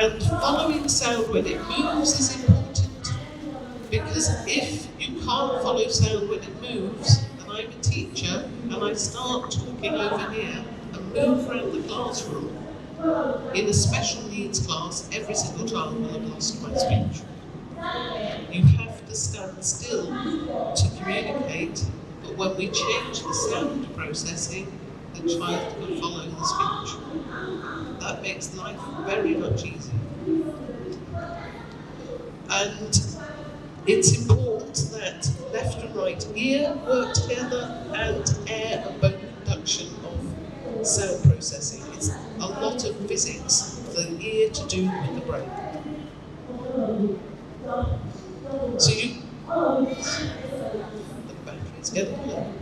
And following sound when it moves is important, because if you can't follow sound when it moves, and I'm a teacher and I start talking over here and move around the classroom, in a special needs class, every single child will have lost my speech. You have to stand still to communicate, but when we change the sound processing, the child can follow the speech. That makes life very much easier. And it's important that left and right ear work together, and air and bone conduction of sound processing. It's a lot of physics for the ear to do with the brain. So the battery's getting low.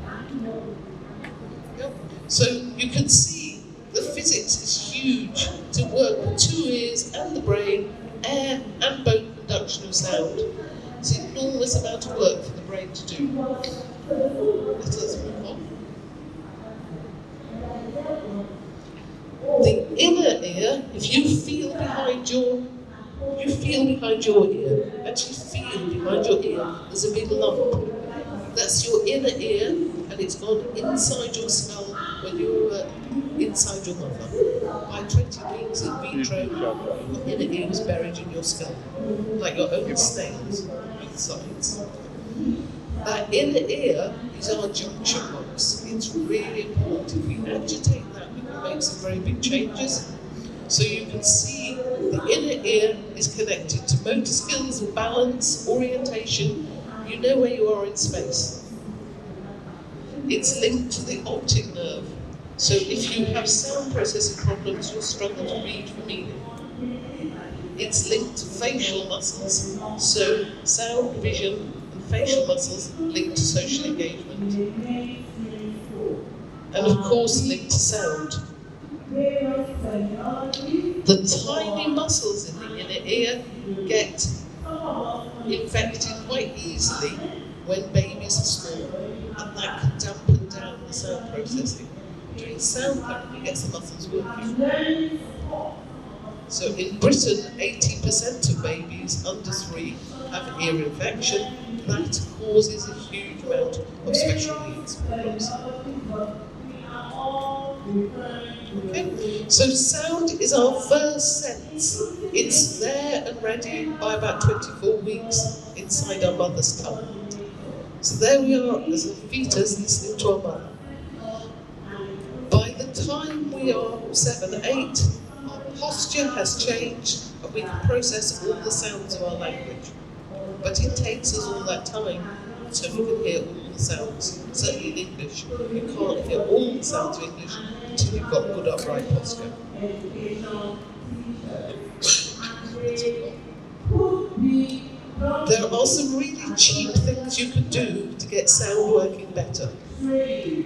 Yep. So you can see the physics is huge to work with two ears and the brain, air and bone conduction of sound. It's an enormous amount of work for the brain to do. Let us move on. The inner ear, if you feel behind your ear, actually feel behind your ear, there's a big lump. That's your inner ear, and it's gone inside your skull when you were inside your mother. By 20 weeks in vitro, your inner ear was buried in your skull, like your own snails, both sides. That inner ear is our junction box. It's really important. If we agitate that, we can make some very big changes. So you can see the inner ear is connected to motor skills, balance, orientation. You know where you are in space. It's linked to the optic nerve. So if you have sound processing problems, you'll struggle to read for meaning. It's linked to facial muscles. So sound, vision, and facial muscles linked to social engagement. And of course linked to sound. The tiny muscles in the inner ear get infected quite easily when babies are small, and that can dampen down the sound processing. During sound therapy, gets the muscles working. So in Britain, 80% of babies under 3 have an ear infection. That causes a huge amount of special needs problems. Okay, so sound is our first sense. It's there and ready by about 24 weeks inside our mother's tongue. So there we are as a fetus listening to our mother. By the time we are 7, 8, our posture has changed and we can process all the sounds of our language. But it takes us all that time so we can hear all the sounds. Certainly in English, you can't hear all the sounds of English until you've got good upright posture. There are some really cheap things you can do to get sound working better.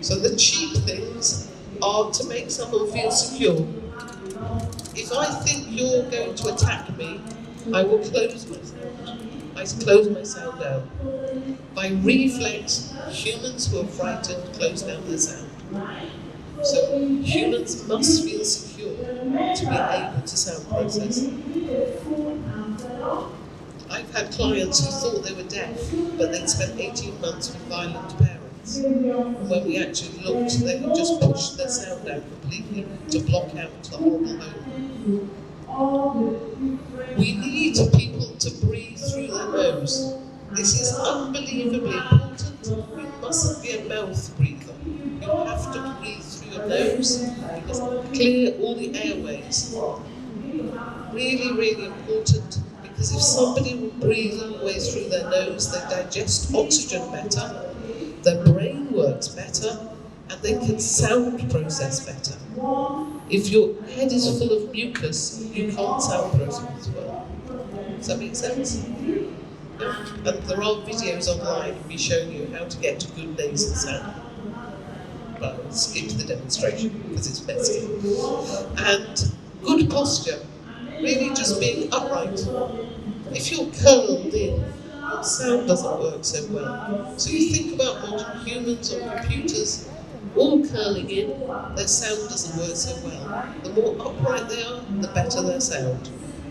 So the cheap things are to make someone feel secure. If I think you're going to attack me, I will close my sound. I close my sound down. By reflex, humans who are frightened close down their sound. So humans must feel secure to be able to sound process. I've had clients who thought they were deaf, but they'd spent 18 months with violent parents. And when we actually looked, they had just pushed their sound down completely to block out the horrible home. We need people to breathe through their nose. This is unbelievably important. You mustn't be a mouth breather. You have to breathe through your nose. You must clear all the airways. Really, really important, because if somebody will breathe all the way through their nose, they digest oxygen better, their brain works better, and they can sound process better. If your head is full of mucus, you can't sound process as well. Does that make sense? Yeah. And there are videos online of me showing you how to get to good nasal sound. But I'll skip the demonstration because it's messy. And good posture, really just being upright. If you're curled in, your sound doesn't work so well. So you think about modern humans or computers, all curling in, their sound doesn't work so well. The more upright they are, the better their sound.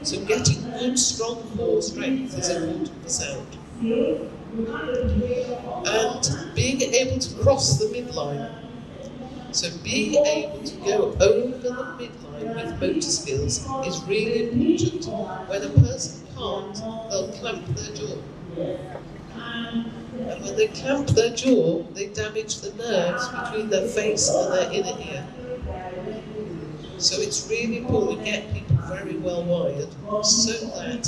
So getting good, strong core strength is important for sound. And being able to cross the midline. So being able to go over the midline with motor skills is really important. When a person can't, they'll clamp their jaw. And when they clamp their jaw, they damage the nerves between their face and their inner ear. So it's really important to get people very well wired so that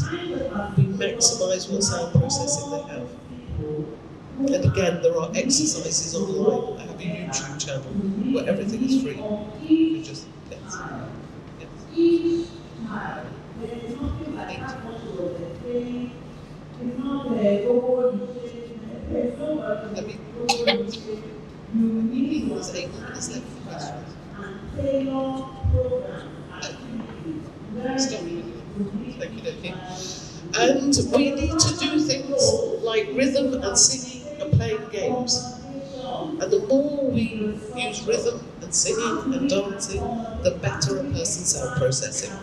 we maximise what sound processing they have. And again, there are exercises online. I have a YouTube channel where everything is free. You just, yes. Let me, there's 8 minutes left for questions. Stop. Thank you. And we need to do things like rhythm and singing and playing games. And the more we use rhythm and singing and dancing, the better a person's sound processing.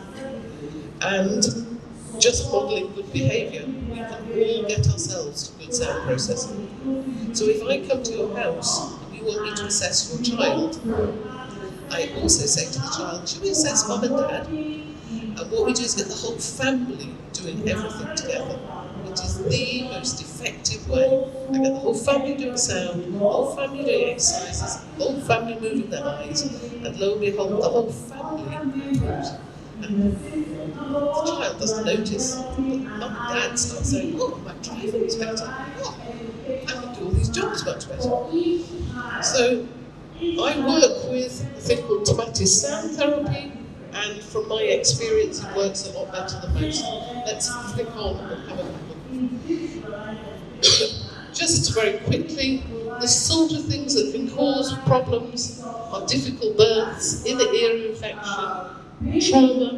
And just modelling good behaviour, we can all get ourselves to good sound processing. So if I come to your house and you want me to assess your child, I also say to the child, should we assess mum and dad? And what we do is get the whole family doing everything together, which is the most effective way. I get the whole family doing sound, the whole family doing exercises, the whole family moving their eyes, and lo and behold, the whole family improves. And the child doesn't notice, but mum and dad start saying, oh, my driving is better. Oh, I can do all these jobs much better. So I work with a thing called Tomatis sound therapy, and from my experience it works a lot better than most. Let's flick on and have a look. Just very quickly, the sort of things that can cause problems are difficult births, inner ear infection, trauma,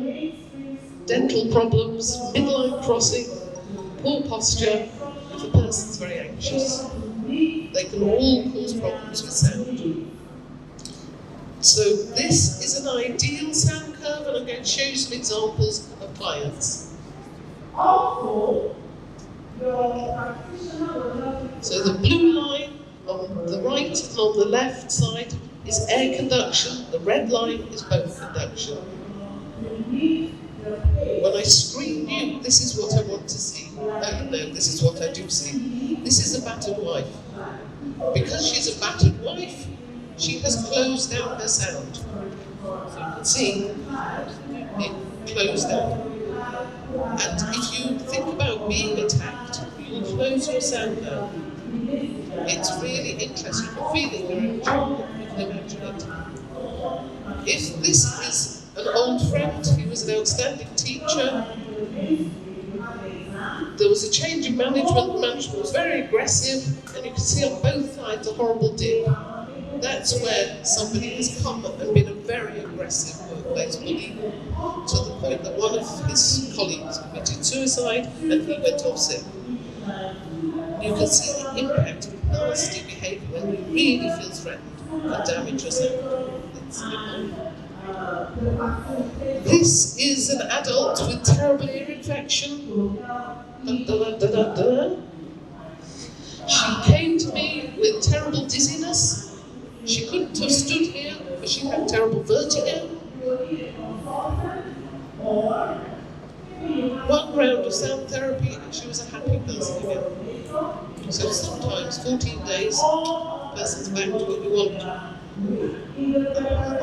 dental problems, midline crossing, poor posture, if a person's very anxious. They can all cause problems with sound. So this is an ideal sound curve, and I'm going to show you some examples of clients. So the blue line on the right and on the left side is air conduction, the red line is bone conduction. When I screen mute, this is what I want to see. No, this is what I do see. This is a battered wife. Because she's a battered wife, she has closed down her sound. So you can see it closed down. And if you think about being attacked, you will close your sound down. It's really interesting. You're feeling your own jaw, you can imagine it. If this is an old friend, he was an outstanding teacher, there was a change in management, the management was very aggressive, and you can see on both sides a horrible dip. That's where somebody has come and been a very aggressive workplace bully, to the point that one of his colleagues committed suicide and he went off sick. You can see the impact of nasty behaviour when you really feel threatened and damage yourself. This is an adult with terrible ear infection. She came to me with terrible dizziness. She couldn't have stood here, but she had terrible vertigo. One round of sound therapy, and she was a happy person again. So sometimes 14 days, the person's back to what we want.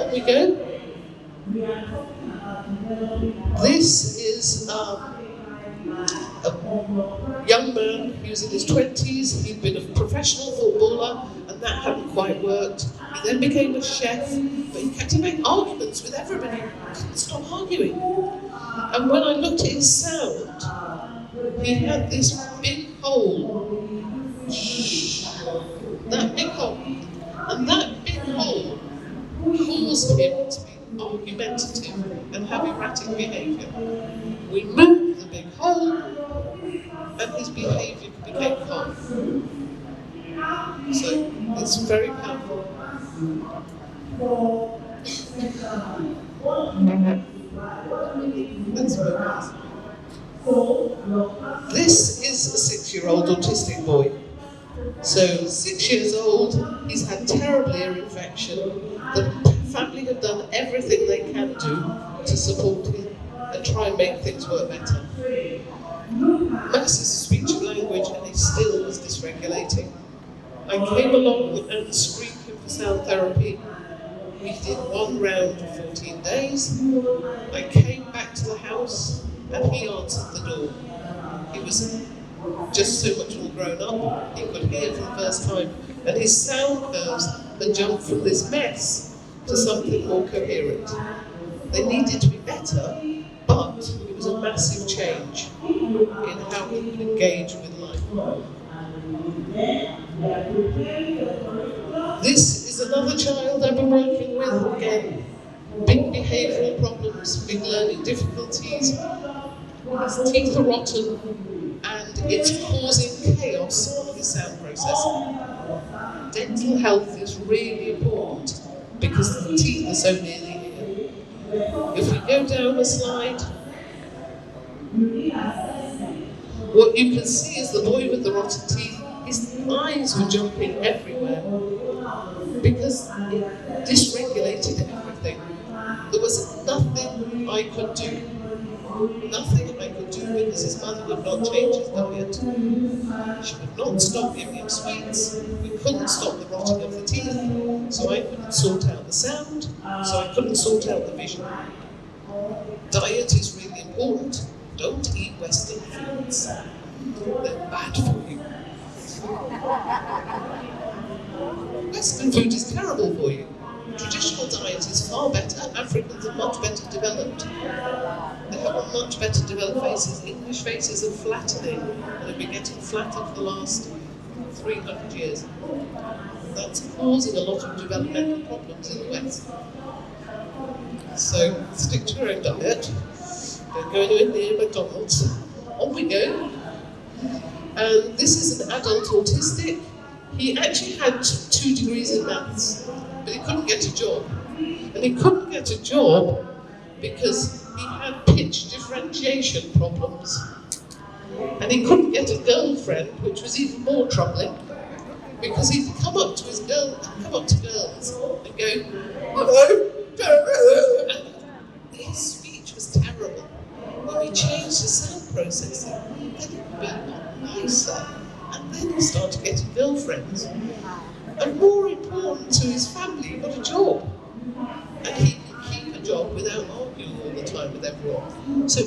On we go. This is a young man, he was in his 20s, he'd been a professional footballer, and that hadn't quite worked. He then became a chef, but he kept having arguments with everybody. He couldn't stop arguing. And when I looked at his sound, he had this big hole. That big hole. And that big hole caused him to be argumentative and have erratic behaviour. We moved the big hole, and his behaviour became calm. So it's very powerful. Let's move on. This is a 6-year-old autistic boy. So 6 years old, he's had terrible ear infection. The family have done everything they can do to support him and try and make things work better. Massive speech and language, and he still was dysregulating. I came along and screened him for sound therapy. We did 1 round of 14 days. I came back to the house and he answered the door. He was just so much more grown up, he could hear for the first time, and his sound curves had jumped from this mess to something more coherent. They needed to be better, but it was a massive change in how he could engage with life. This is another child I've been working with, again, big behavioural problems, big learning difficulties. His teeth are rotten, and it's causing chaos on his sound processing. Dental health is really important because the teeth are so near the ear. If we go down a slide, what you can see is the boy with the rotten teeth, his eyes were jumping everywhere because it dysregulated everything. There was nothing I could do. Nothing I could do because his mother would not change his diet. She would not stop giving him sweets. We couldn't stop the rotting of the teeth, so I couldn't sort out the sound, so I couldn't sort out the vision. Diet is really important. Don't eat Western foods. They're bad for you. Western food is terrible for you. Traditional diet is far better. Africans are much better developed. They have much better developed faces. English faces are flattening, and they've been getting flatter for the last 300 years. That's causing a lot of developmental problems in the West. So stick to your own diet. Don't go anywhere near McDonald's. On we go. And this is an adult autistic. He actually had 2 degrees in maths, but he couldn't get a job. And he couldn't get a job because he had pitch differentiation problems. And he couldn't get a girlfriend, which was even more troubling, because he'd come up to girls and go, hello, and his speech was terrible. When we changed his sound processing, then it became nicer. And then he started getting girlfriends. And more important to his family, he got a job. And he can keep a job without arguing all the time with everyone. So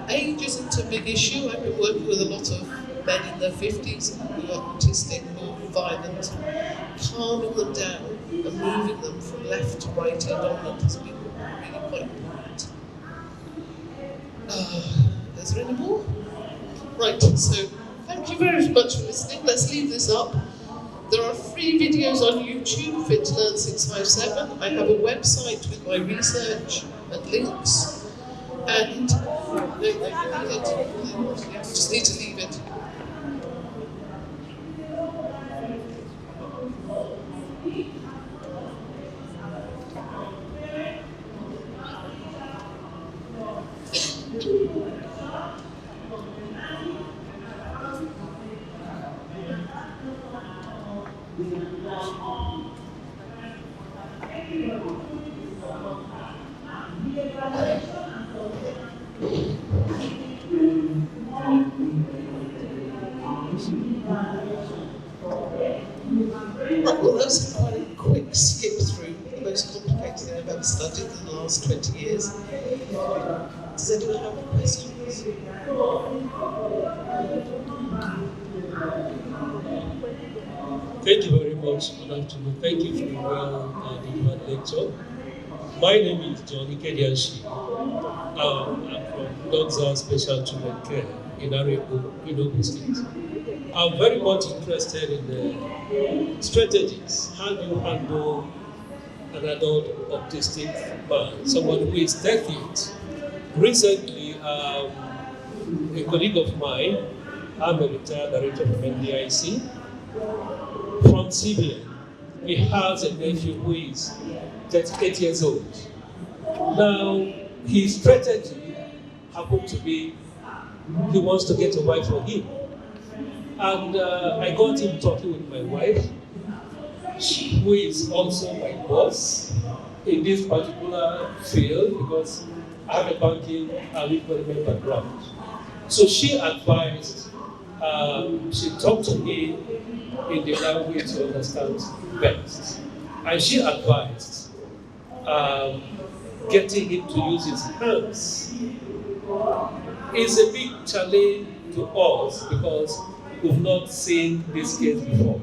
age isn't a big issue. I've been working with a lot of men in their 50s who are autistic or violent. Calming them down and moving them from left to right ear dominant has been really quite important. Is there any more? Right, so thank you very much for listening. Let's leave this up. There are free videos on YouTube, Fit to Learn 657. I have a website with my research and links. And no, you need it. You just need to leave it. Well, that's quite a quick skip through the most complicated thing I've ever studied in the last 20 years. Does anyone have any questions? Thank you very much. Good afternoon. Thank you for the well-delivered lecture. My name is John Ikedianshi. I'm from Dogza Special Children Care in Arepo, in Ogun State. I'm very much interested in the strategies. How do you handle an adult autistic man, someone who is deafened? Recently, a colleague of mine, I'm a retired director from NDIC, from CBN. He has a nephew who is 38 years old. Now, his strategy happened to be he wants to get a wife for him. And I got him talking with my wife, who is also my boss in this particular field, because I have a banking and economic background. So she advised, she talked to me in the language he understands best. And she advised getting him to use his hands. It's a big challenge to us because we've not seen this case before.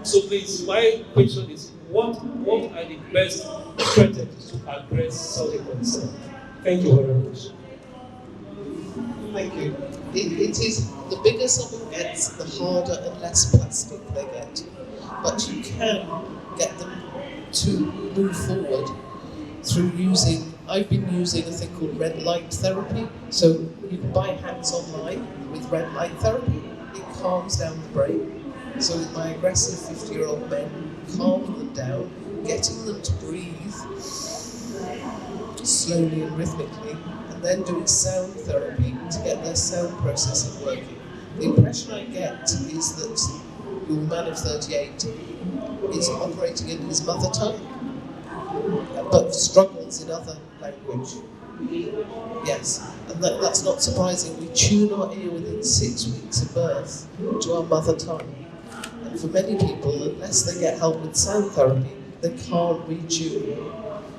So please, my question is, what are the best strategies to address such a concern? Thank you very much. Thank you. It is, the bigger someone gets, the harder and less plastic they get. But you can get them to move forward through using, I've been using a thing called red light therapy. So you can buy hats online with red light therapy. It calms down the brain. So with my aggressive 50-year-old men, calming them down, getting them to breathe slowly and rhythmically, and then doing sound therapy to get their sound processing working. The impression I get is that your man of 38 is operating in his mother tongue, but struggles in other language. Yes, and that's not surprising. We tune our ear within 6 weeks of birth to our mother tongue. And for many people, unless they get help with sound therapy, they can't retune.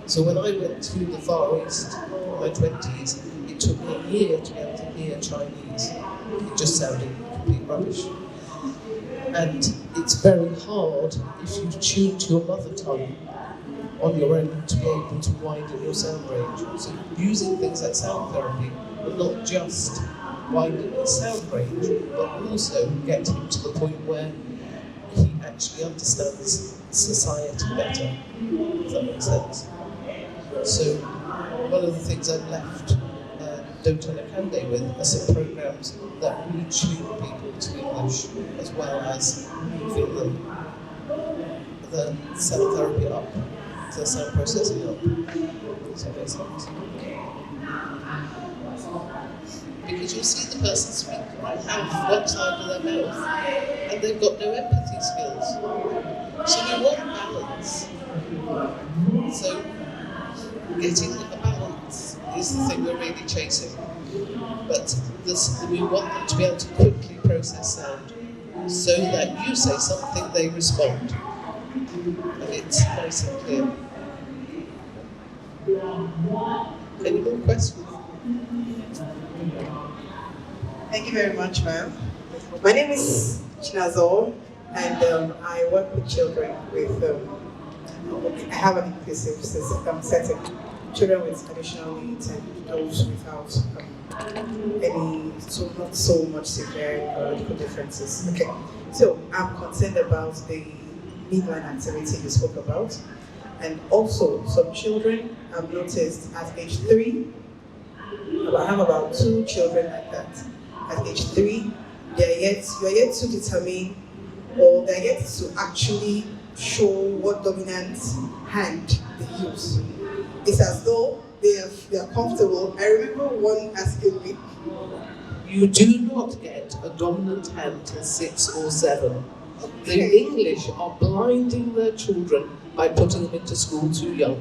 So when I went to the Far East in my 20s, it took me a year to be able to hear Chinese. It just sounded complete rubbish. And it's very hard if you tune to your mother tongue on your own to be able to widen your sound range. So using things like sound therapy will not just widen his sound range, but also get him to the point where he actually understands society better, if that makes sense. So one of the things I've left Don't Turn a Candle with are some programs that retune people to English, as well as moving them the sound therapy up, the sound processing up. Does that make sense? Because you'll see the person speak out one side of their mouth, and they've got no empathy skills. So we want balance. So getting a balance is the thing we're really chasing. But we want them to be able to quickly process sound, so that you say something, they respond. And it's nice and clear. Any more questions? Thank you very much, ma'am. My name is Chinazor, and I work with children with, I have an inclusive setting, children with additional needs and those without not so much severe neurological differences. Okay, so I'm concerned about the midline activity you spoke about, and also some children I've noticed at age 3, I have about 2 children like that. At age 3, you're yet to determine, or they're yet to actually show what dominant hand they use. It's as though they're comfortable. I remember one asking me, you do not get a dominant hand till 6 or 7. The English are blinding their children by putting them into school too young.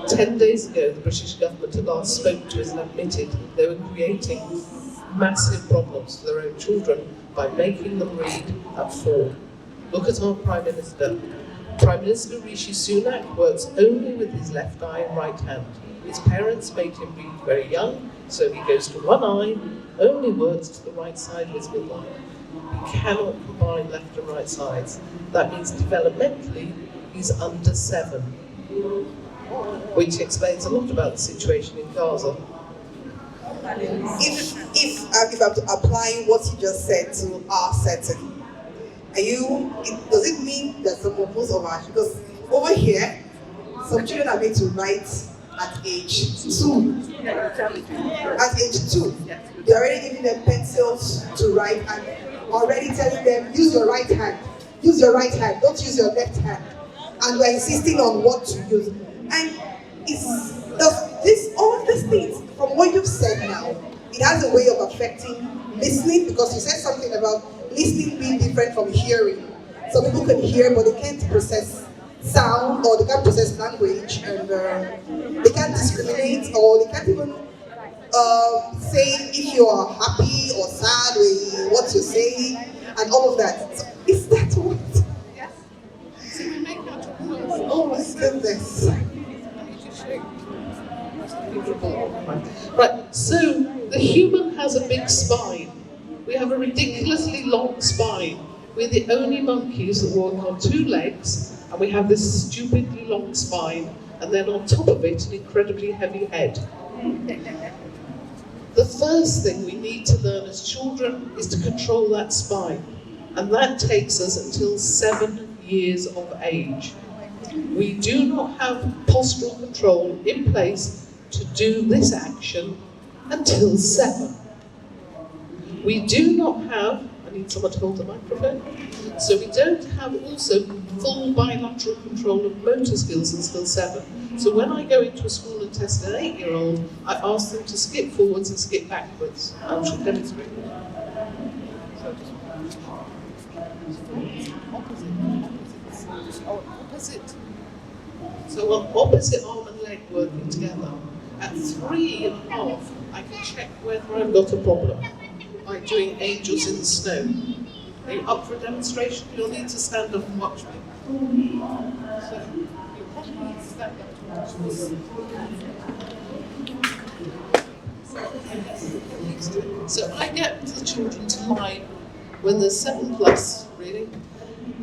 10 days ago, the British government at last spoke to us and admitted they were creating massive problems for their own children by making them read at 4. Look at our Prime Minister. Prime Minister Rishi Sunak works only with his left eye and right hand. His parents made him read very young, so he goes to one eye, only works to the right side of his midline. He cannot combine left and right sides. That means developmentally, he's under 7, which explains a lot about the situation in Gaza. if I'm to apply what you just said to our setting, does it mean that most of us, because over here, some children are made to write at age 2. At age 2, they're already giving them pencils to write and already telling them, use your right hand, don't use your left hand. And we're insisting on what to use. And all these things, from what you've said now, it has a way of affecting listening, because you said something about listening being different from hearing. Some people can hear, but they can't process sound, or they can't process language, and they can't discriminate, or they can't even say if you are happy or sad with what you're saying, and all of that. So is that what? So we make out of Oh my goodness. Right, so the human has a big spine. We have a ridiculously long spine. We're the only monkeys that walk on two legs, and we have this stupidly long spine, and then on top of it, an incredibly heavy head. The first thing we need to learn as children is to control that spine, and that takes us until 7 years of age. We do not have postural control in place to do this action until 7. We do not have, I need someone to hold the microphone, so we don't have also full bilateral control of motor skills until 7. So when I go into a school and test an 8-year-old, I ask them to skip forwards and skip backwards. I should demonstrate. Opposite. So on opposite arm and leg working together. At 3.5, I can check whether I've got a problem by doing angels in the snow. Are you up for a demonstration? You'll need to stand up and watch me. So you probably need to stand up to watch me. So I get the children to lie when they're 7+, really,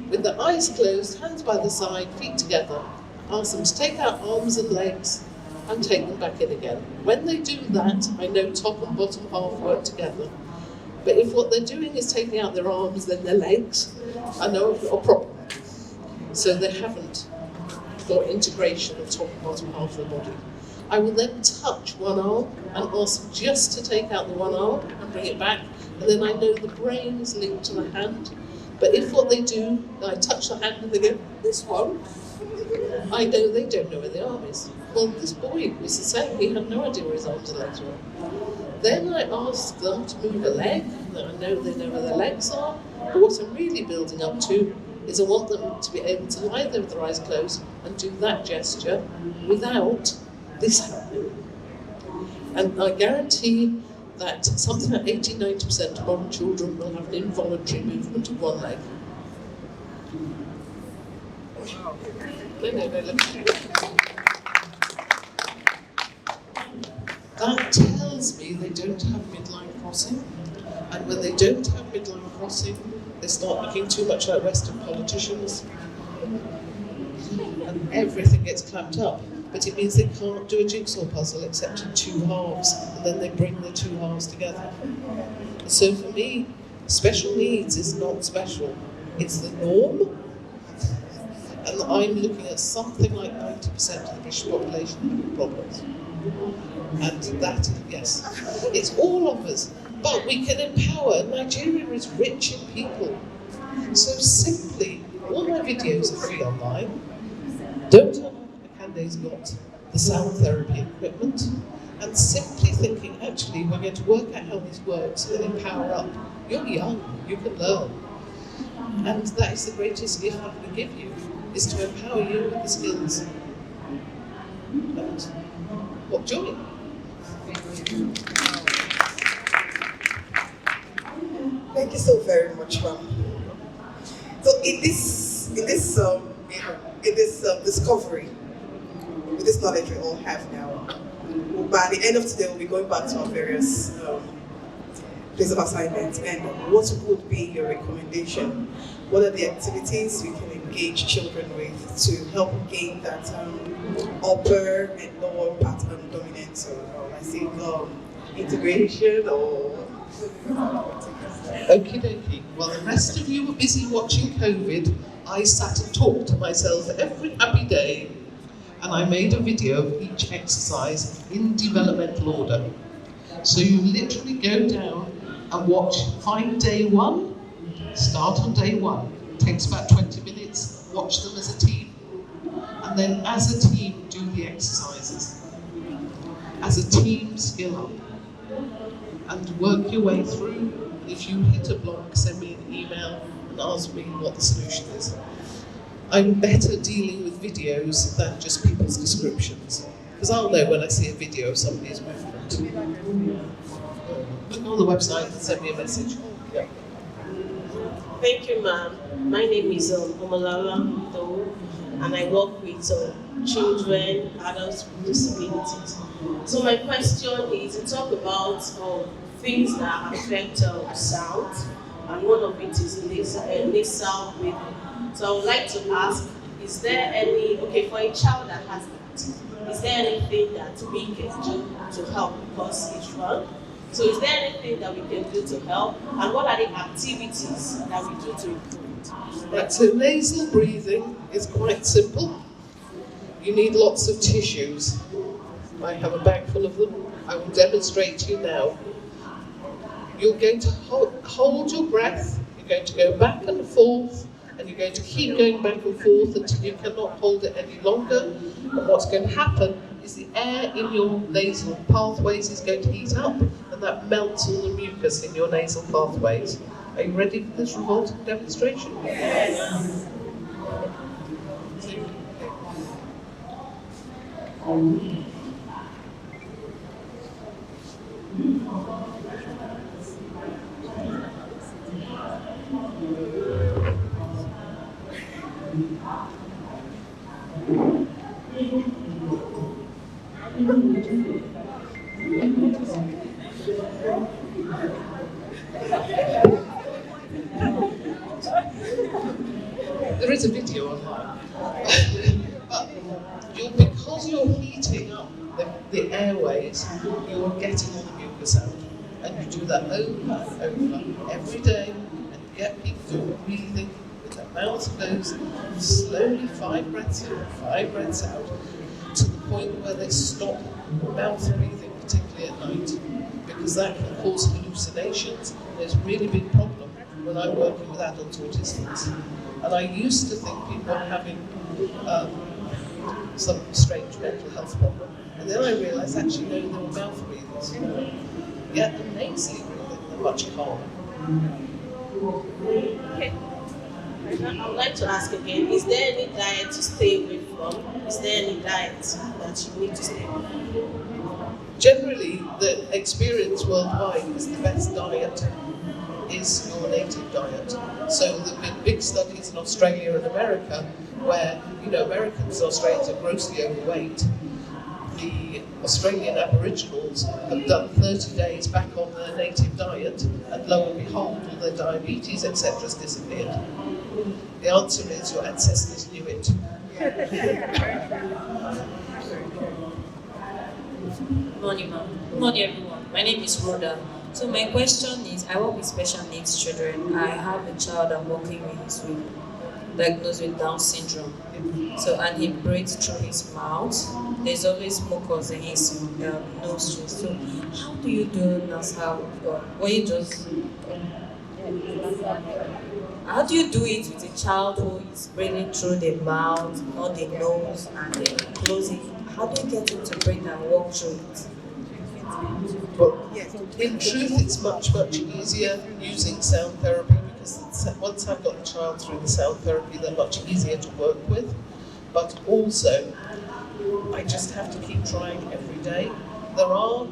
with their eyes closed, hands by the side, feet together. Ask them to take out arms and legs and take them back in again. When they do that, I know top and bottom half work together. But if what they're doing is taking out their arms, then their legs, I know I've got a problem. So they haven't got integration of top and bottom half of the body. I will then touch one arm and ask them just to take out the one arm and bring it back, and then I know the brain is linked to the hand. But if what they do, I touch the hand and they go, this one, I know they don't know where the arm is. Well, this boy was the same, he had no idea where his arms and legs were. Then I ask them to move a leg, I know they know where their legs are, but what I'm really building up to is I want them to be able to lie there with their eyes closed and do that gesture without this happening. And I guarantee that something like 80-90% of modern children will have an involuntary movement of one leg. That tells me they don't have midline crossing. And when they don't have midline crossing, they start looking too much like Western politicians. And everything gets clamped up. But it means they can't do a jigsaw puzzle except in 2 halves, and then they bring the 2 halves together. So for me, special needs is not special. It's the norm. And I'm looking at something like 90% of the British population having problems. And that, yes, it's all of us. But we can empower. Nigeria is rich in people. So simply, all my videos are free online. Don't tell me Candace's got the sound therapy equipment. And simply thinking, actually, we're going to work out how this works and empower up. You're young, you can learn. And that is the greatest gift I can give you, is to empower you with the skills. And what joy. Thank you so very much, ma'am. So in this discovery, with this knowledge we all have now, by the end of today, we'll be going back to our various place of assignments. And what would be your recommendation? What are the activities we can engage children with to help gain that upper and lower pattern dominance, or I think integration, or? Okie dokie. While the rest of you were busy watching COVID, I sat and talked to myself every happy day, and I made a video of each exercise in developmental order. So you literally go down and find day 1, start on day 1. It takes about 20 minutes, watch them as a team, and then as a team do the exercises. As a team, skill up. and work your way through. If you hit a block, send me an email and ask me what the solution is. I'm better dealing with videos than just people's descriptions, because I'll know when I see a video of somebody's movement. Look on the website and send me a message. Yeah. Thank you, ma'am. My name is Omalala Do, and I work with children, adults with disabilities. So my question is, we talk about things that affect sound, and one of it is nasal breathing. So I would like to ask, is there any, for a child that has that, is there anything that we can do to help, because it's wrong? So is there anything that we can do to help, and what are the activities that we do to improve it? Right, so nasal breathing is quite simple. You need lots of tissues. I have a bag full of them. I will demonstrate to you now. You're going to hold your breath, you're going to go back and forth, and you're going to keep going back and forth until you cannot hold it any longer. And what's going to happen is the air in your nasal pathways is going to heat up, and that melts all the mucus in your nasal pathways. Are you ready for this revolting demonstration? Yes. There is a video online. Because you're heating up the airways, you're getting all the mucus out. And you do that over and over every day, and you get people breathing with their mouth closed, slowly 5 breaths in, 5 breaths out, to the point where they stop mouth breathing, particularly at night, because that can cause hallucinations. And it's a really big problem when I'm working with adult autistics. And I used to think people were having some strange mental health problem. And then I realised actually no, they were mouth breathers. Yet the nasally breathing, they're much calmer. Okay. I would like to ask again, is there any diet to stay away from? Is there any diet that you need to stay away from? Generally, the experience worldwide is the best diet is your native diet. So there have been big studies in Australia and America where, Americans and Australians are grossly overweight. The Australian Aboriginals have done 30 days back on their native diet, and lo and behold, all their diabetes, etc. has disappeared. The answer is your ancestors knew it. Good morning, ma'am. Good morning, everyone. My name is Rhoda. So my question is, I work with special needs children. I have a child I'm working with who's diagnosed with Down syndrome. So, and he breathes through his mouth. There's always mucus in his nostrils. So how do you do nasal, how do you do it with a child who is breathing through the mouth, not the nose, and then closing? How do you get him to breathe and walk through it? Well, in truth, it's much, much easier using sound therapy, because once I've got the child through the sound therapy, they're much easier to work with. But also, I just have to keep trying every day. There are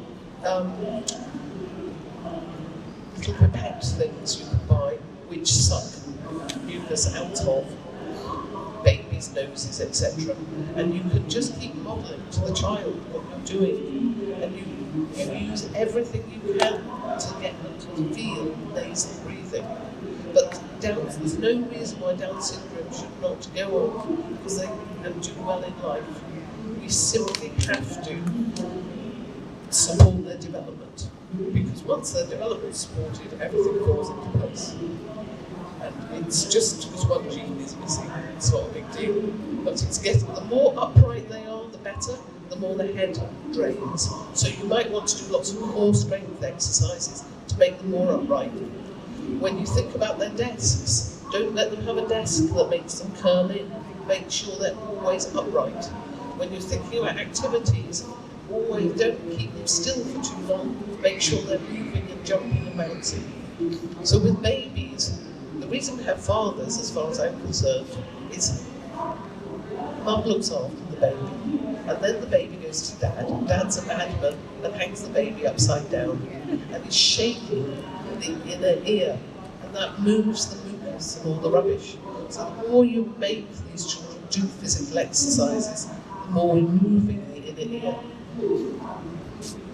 little pipette things you can buy which suck mucus out of babies' noses, etc. And you can just keep modelling to the child what you're doing, and you use everything you can to get them to feel nasal breathing. But there's no reason why Down syndrome should not go on, because they can do well in life. We simply have to support their development, because once their development is supported, everything falls into place. And it's just because one gene is missing, it's not a big deal. But it's the more upright they are, the better, the more the head drains. So you might want to do lots of core strength exercises to make them more upright. When you think about their desks, don't let them have a desk that makes them curl in. Make sure they're always upright. When you're thinking about activities, always don't keep them still for too long. Make sure they're moving jumping and bouncing. So with babies, the reason we have fathers, as far as I'm concerned, is mum looks after the baby, and then the baby goes to dad. Dad's a madman and hangs the baby upside down and is shaking the inner ear, and that moves the mucus and all the rubbish. So the more you make these children do physical exercises, the more we're moving the inner ear.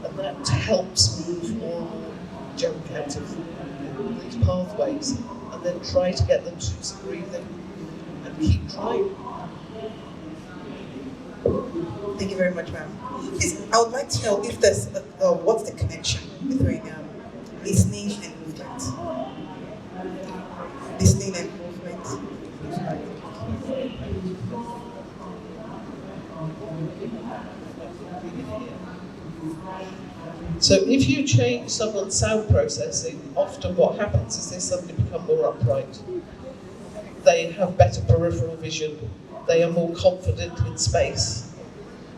And that helps move more and more junk out of these pathways, and then try to get them to do some breathing and keep trying. Thank you very much, ma'am. Please, I would like to know if there's what's the connection between listening and movement. Listening and movement. So if you change someone's sound processing, often what happens is they suddenly become more upright. They have better peripheral vision. They are more confident in space.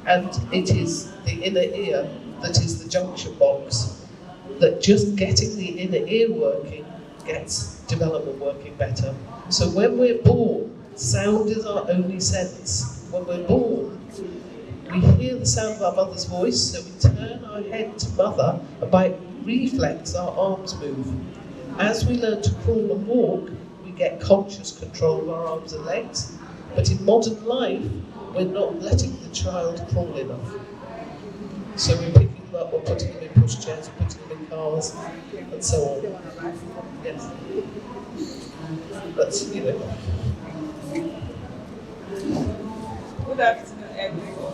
And it is the inner ear that is the junction box, that just getting the inner ear working gets development working better. So when we're born, sound is our only sense. When we're born, we hear the sound of our mother's voice, so we turn our head to mother, and by reflex our arms move. As we learn to crawl and walk, we get conscious control of our arms and legs. But in modern life, we're not letting the child crawl enough. So we're picking them up, we're putting them in pushchairs, we're putting them in cars, and so on. Yes. That's, you know. Good afternoon, everyone.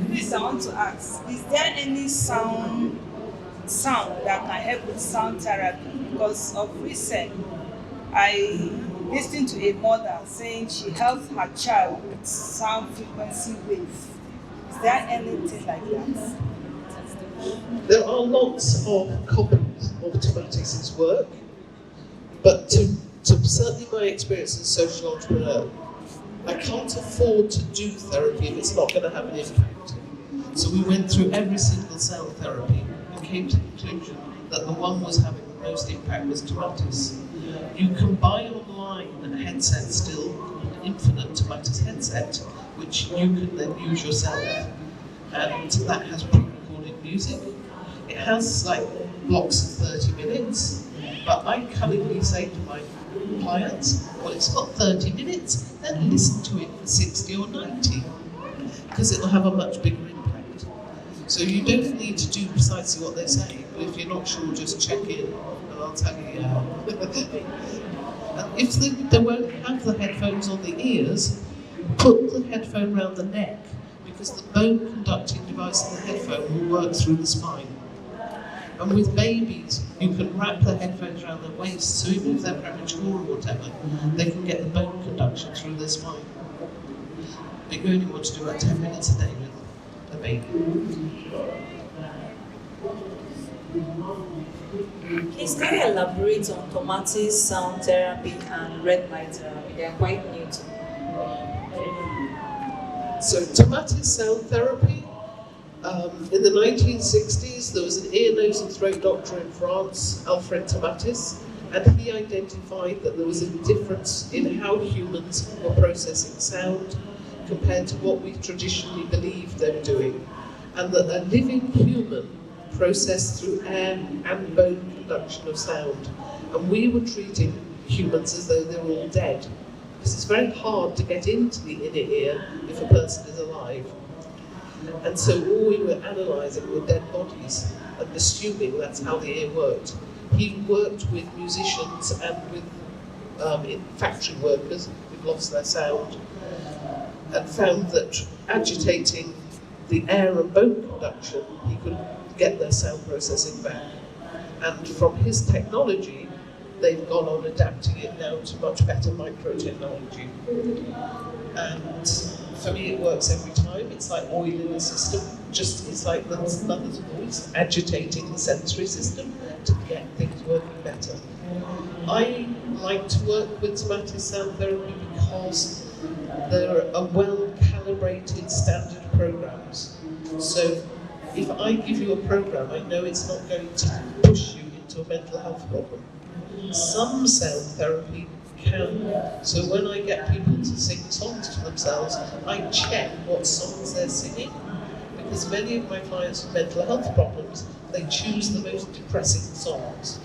Please, I want to ask, is there any sound that can help with sound therapy? Because of recent, I listened to a mother saying she helps her child with sound frequency waves. Is there anything like that? There are lots of copies of Tomatis' work, but to certainly my experience as a social entrepreneur, I can't afford to do therapy if it's not going to have an impact. So we went through every single sound therapy and came to the conclusion that the one was having the most impact was Tomatis. You can buy online a headset still, an infinite Tomatis headset, which you can then use yourself. And that has pre-recorded music. It has like blocks of 30 minutes, but I cunningly say to my clients, well, it's got 30 minutes, then listen to it for 60 or 90, because it'll have a much bigger impact. So you don't need to do precisely what they say, but if you're not sure, just check in, and I'll tell you how. And if they won't have the headphones on the ears, put the headphone around the neck, because the bone conducting device in the headphone will work through the spine. And with babies, you can wrap the headphones around their waist, so even if they're premature or whatever, they can get the bone conduction through their spine. But you only want to do about 10 minutes a day with a baby. Please, can you elaborate on Tomatis sound therapy and red light therapy? They are quite new to me. So Tomatis sound therapy, in the 1960s there was an ear, nose and throat doctor in France, Alfred Tomatis, and he identified that there was a difference in how humans were processing sound compared to what we traditionally believed they were doing, and that a living human processed through air and bone conduction of sound, and we were treating humans as though they were all dead, because it's very hard to get into the inner ear if a person is alive. And so all we were analysing were dead bodies and assuming that's how the ear worked. He worked with musicians and with factory workers who'd lost their sound, and found that agitating the air and bone conduction, he could get their sound processing back. And from his technology, they've gone on adapting it now to much better micro-technology. And for me, it works every time. It's like oil in the system. It's like the mother's voice agitating the sensory system to get things working better. I like to work with Tomatis sound therapy because there are well-calibrated standard programs. So if I give you a program, I know it's not going to push you into to a mental health problem. Some sound therapy can. So when I get people to sing songs to themselves, I check what songs they're singing. Because many of my clients with mental health problems, they choose the most depressing songs.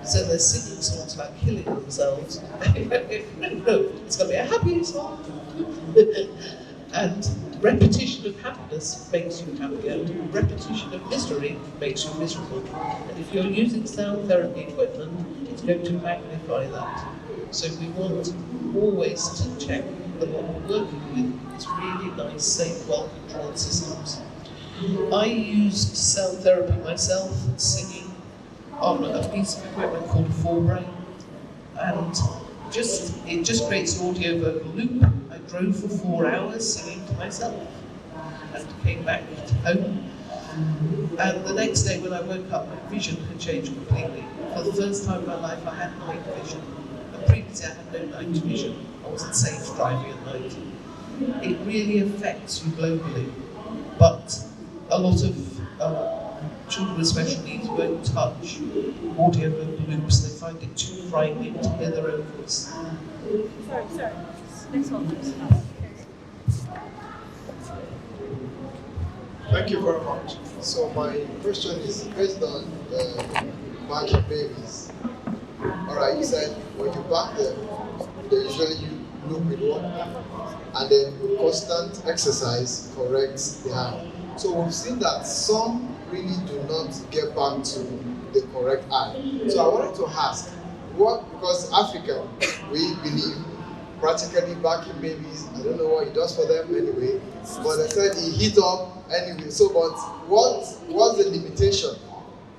So they're singing songs about killing themselves. No, it's going to be a happy song. And repetition of happiness makes you happier. Repetition of misery makes you miserable. And if you're using sound therapy equipment, it's going to magnify that. So we want always to check that what we're working with is really nice, safe, well-controlled systems. I used sound therapy myself, singing on a piece of equipment called a forebrain, and it just creates an audio vocal loop. I drove for 4 hours singing to myself and came back home. And the next day when I woke up, my vision had changed completely. For the first time in my life, I had night vision. And previously I had no night vision. I wasn't safe driving at night. It really affects you globally. But a lot of children with special needs won't touch audio vocal loops. They find it too frightening to hear their own voice. Sorry. Next one, please. Thank you very much. So my question is based on backing babies. Alright, you said when you back them, they usually look with one, and then with constant exercise corrects the hand. So we've seen that some really do not get back to the correct eye. So I wanted to ask, because African, we believe practically backing babies, I don't know what he does for them anyway, but I said he hit up anyway. So, but what's the limitation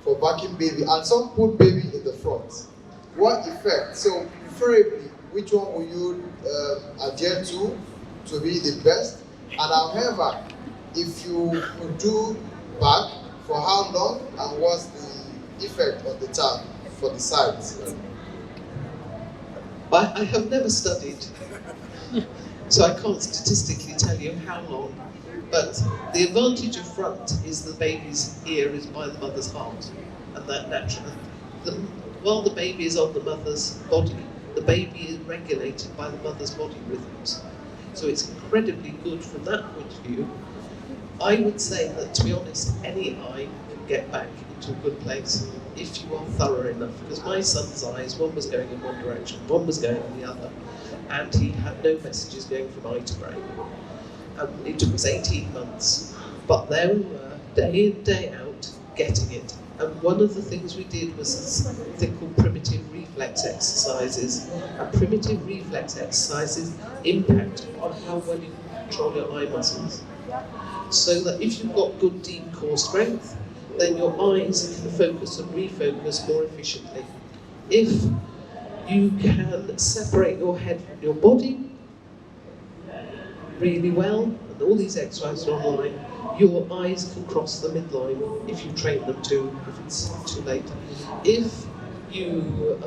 for backing baby? And some put baby in the front. What effect? So, preferably, which one will you adhere to be the best? And however, if you could do back, for how long, and what's the effect on the child for the sides? I have never studied, so I can't statistically tell you how long, but the advantage of front is the baby's ear is by the mother's heart, and that naturally, while the baby is on the mother's body, the baby is regulated by the mother's body rhythms. So it's incredibly good from that point of view. I would say that, to be honest, any eye can get back into a good place if you are thorough enough. Because my son's eyes, one was going in one direction, one was going in the other, and he had no messages going from eye to brain. And it took us 18 months, but there we were, day in, day out, getting it. And one of the things we did was a thing called primitive reflex exercises. And primitive reflex exercises impact on how well you control your eye muscles. So that if you've got good deep core strength, then your eyes can focus and refocus more efficiently. If you can separate your head from your body really well, and all these exercises are online, your eyes can cross the midline if you train them to, if it's too late. If you,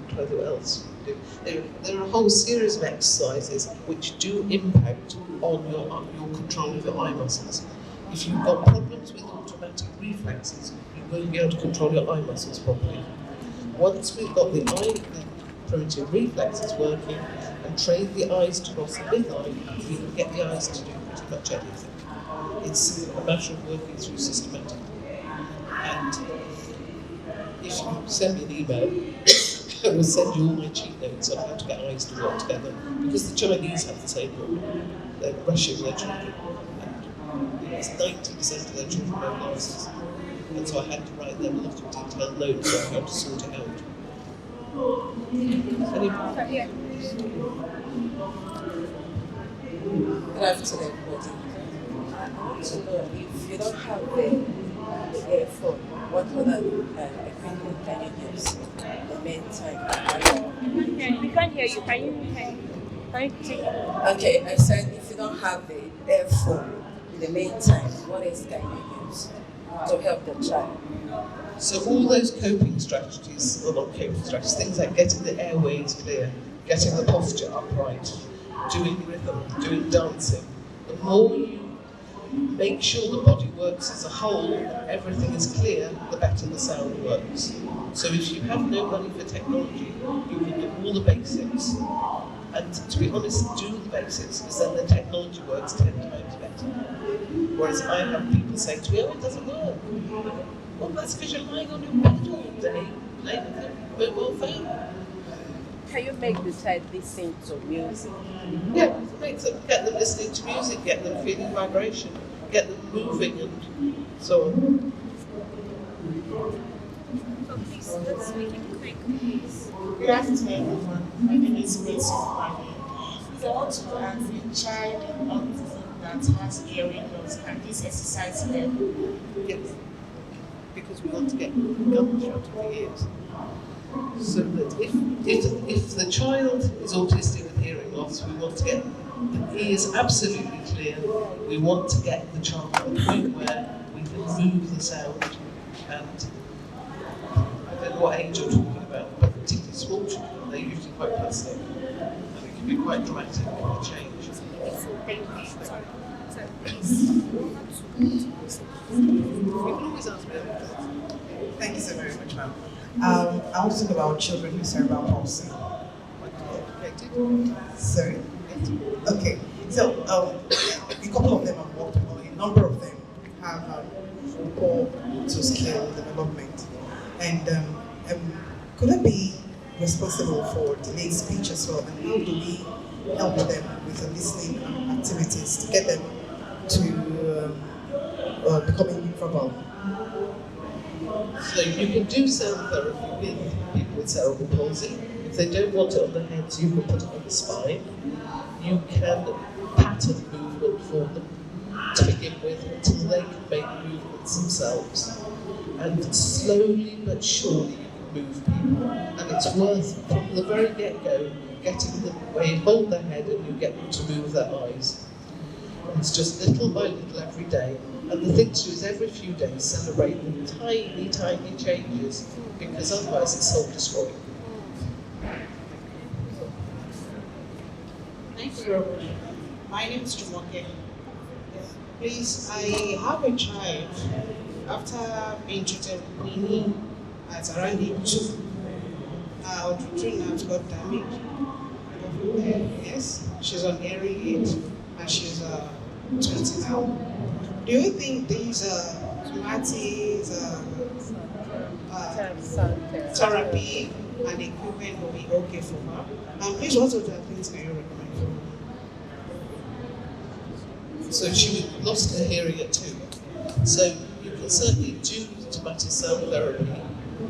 try to think what else you do. There are a whole series of exercises which do impact on your control of your eye muscles. If you've got problems with automatic reflexes, you won't be able to control your eye muscles properly. Once we've got the primitive reflexes working and train the eyes to cross the midline, we can get the eyes to do pretty much anything. It's a matter of working through systematically. And if you send me an email, I will send you all my cheat notes on how to get eyes to work together, because the Chinese have the same problem. They're rushing their children, and it's 90% of their children wear glasses. And so I had to write them a lot of detailed notes on how to sort it out. Good afternoon, everybody. I want to know, if you don't have the earphone, what other equipment can you use in the meantime? We can't hear you. Can you take it? Okay, I said if you don't have the earphone in the meantime, what else can you use to help the child? So all those coping strategies, or not coping strategies, things like getting the airways clear, getting the posture upright, doing rhythm, doing dancing, the more you make sure the body works as a whole, everything is clear, the better the sound works. So if you have no money for technology, you can do all the basics. And to be honest, do the basics, because then the technology works 10 times better. Whereas I have people saying to me, oh, it doesn't work. Well, that's because you're lying on your bed all day, playing with your mobile phone. Can you make the child listen to music? Yeah, get them listening to music, get them feeling vibration, get them moving and so on. So please, let's make it quick, please. Good afternoon, everyone. My name is Betty Kwame. So I want to ask a child in autism that has hearing loss, can this exercise help? Yes, because we want to get guns out of the ears. So that if the child is autistic with hearing loss, we want to get the ears absolutely clear. We want to get the child to the point where we can move the sound. And I don't know what age you're talking about, but particularly small children, they're usually quite plastic. And it can be quite dramatic in the change. Thank you. Sorry, please. You can always ask me other things. Thank you so very much, ma'am. I want to talk about children with cerebral palsy. Sorry? Okay. So, a couple of them have worked on, a number of them have poor to skill development. And could it be responsible for delayed speech as well? And how do we help them with the listening activities to get them to becoming verbal? So you can do sound therapy with people with cerebral palsy. If they don't want it on the heads, you can put it on the spine. You can pattern movement for them to begin with until they can make movements themselves. And slowly but surely you can move people. And it's worth, from the very get-go, getting them where you hold their head and you get them to move their eyes. It's just little by little every day. And the thing to do is every few days celebrate the tiny, tiny changes, because otherwise it's soul-destroying. Thank you very much. My name is Jumoke. Please, I have a child after being treated with me at around age 2. Our two nerves got damaged. Yes, she's on hearing aid and she's 20 now. Do you think these tomatoes, therapy and equipment will be okay for her? And please, what other things can you recommend? So she lost her hearing at 2. So you can certainly do tomato sound therapy,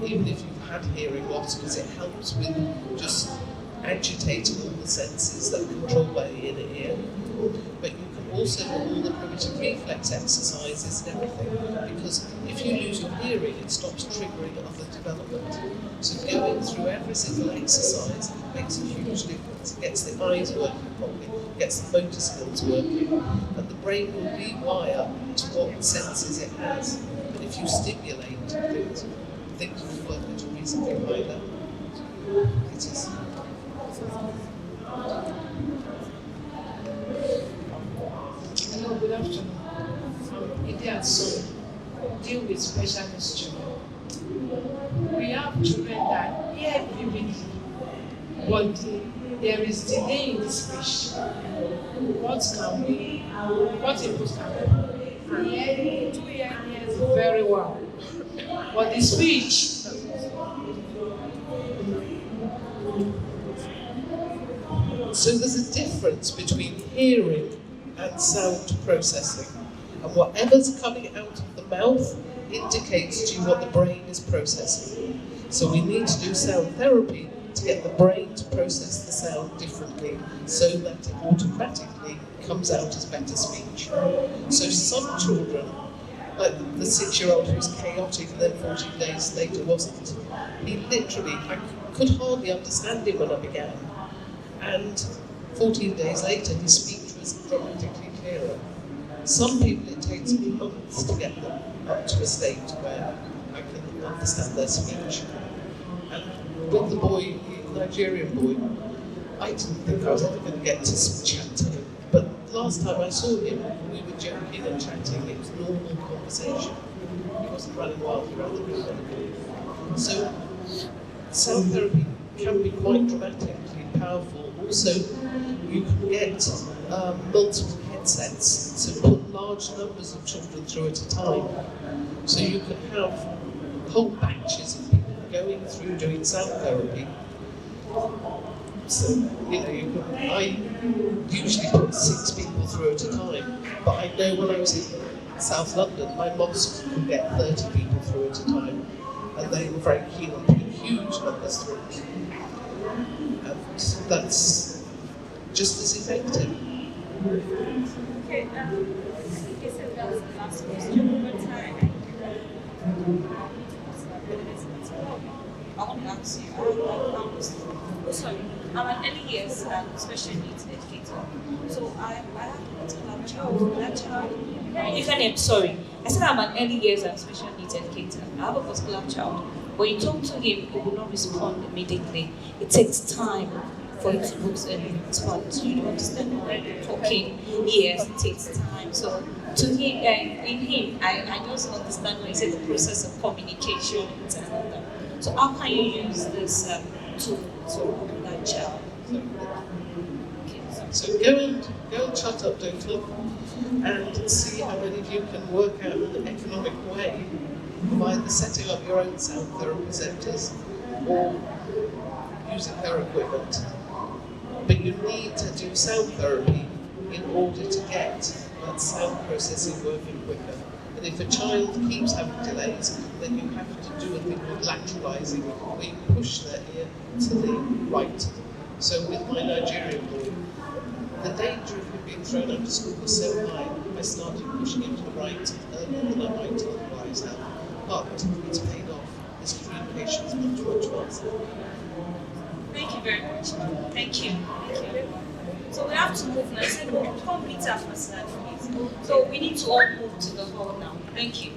even if you've had hearing loss, because it helps with just agitating all the senses that are controlled by the inner ear. But you can also do all the primitive reflex exercises and everything, because if you lose your hearing, it stops triggering other development. So going through every single exercise makes a huge difference. It gets the eyes working properly, gets the motor skills working, and the brain will rewire to what senses it has. And if you stimulate things will work at a reasonably high level. It is. Hello, good afternoon. I'm Idiot Son, deal with special needs children. We have children that hear vividly, but there is delay in the speech. What inputs can we hear? 2 years very well, but the speech. So there's a difference between hearing and sound processing. And whatever's coming out of the mouth indicates to you what the brain is processing. So we need to do sound therapy to get the brain to process the sound differently so that it automatically comes out as better speech. So some children, like the 6-year-old who's chaotic and then 14 days later wasn't, he literally, I could hardly understand him when I began. And 14 days later, his speech was dramatically clearer. Some people, it takes me months to get them up to a state where I can understand their speech. And with the boy, the Nigerian boy, I didn't think I was ever going to get to chat to him. But last time I saw him, we were joking and chatting. It was normal conversation. He wasn't running wild around the room. So sound therapy can be quite dramatically powerful. Also, you can get multiple headsets, so put large numbers of children through at a time. So you can have whole batches of people going through doing sound therapy. So, I usually put 6 people through at a time, but I know when I was in South London, my mosque could get 30 people through at a time, and they were very keen on putting huge numbers through. And that's just as effective. Okay, I think you said that was the last question, but I want to ask you, I'm an early years special needs educator. so I have a particular child. That child, You can name, sorry. I said I'm an early years and special needs educator. I have a particular child. When you talk to him, he will not respond immediately. It takes time for him to respond. You don't understand when you're talking. Yes, it takes time. So to him, in him, I just understand when you say the process of communication and all that. So how can you use this to help that child? Okay, So go and chat up Declan and see how many of you can work out an economic way of either setting up your own sound therapy centres or using their equipment. But you need to do sound therapy in order to get that sound processing working quicker. And if a child keeps having delays, then you have to do a thing called lateralising, where you push their ear to the right. So with my Nigerian boy, the danger of him being thrown out of school was so high, I started pushing him to the right earlier than I might otherwise have. But it's paid off. His communication is much faster. Thank you very much. Thank you. So we have to move now. I said we'll complete our personal fees. So we need to all move to the hall now. Thank you.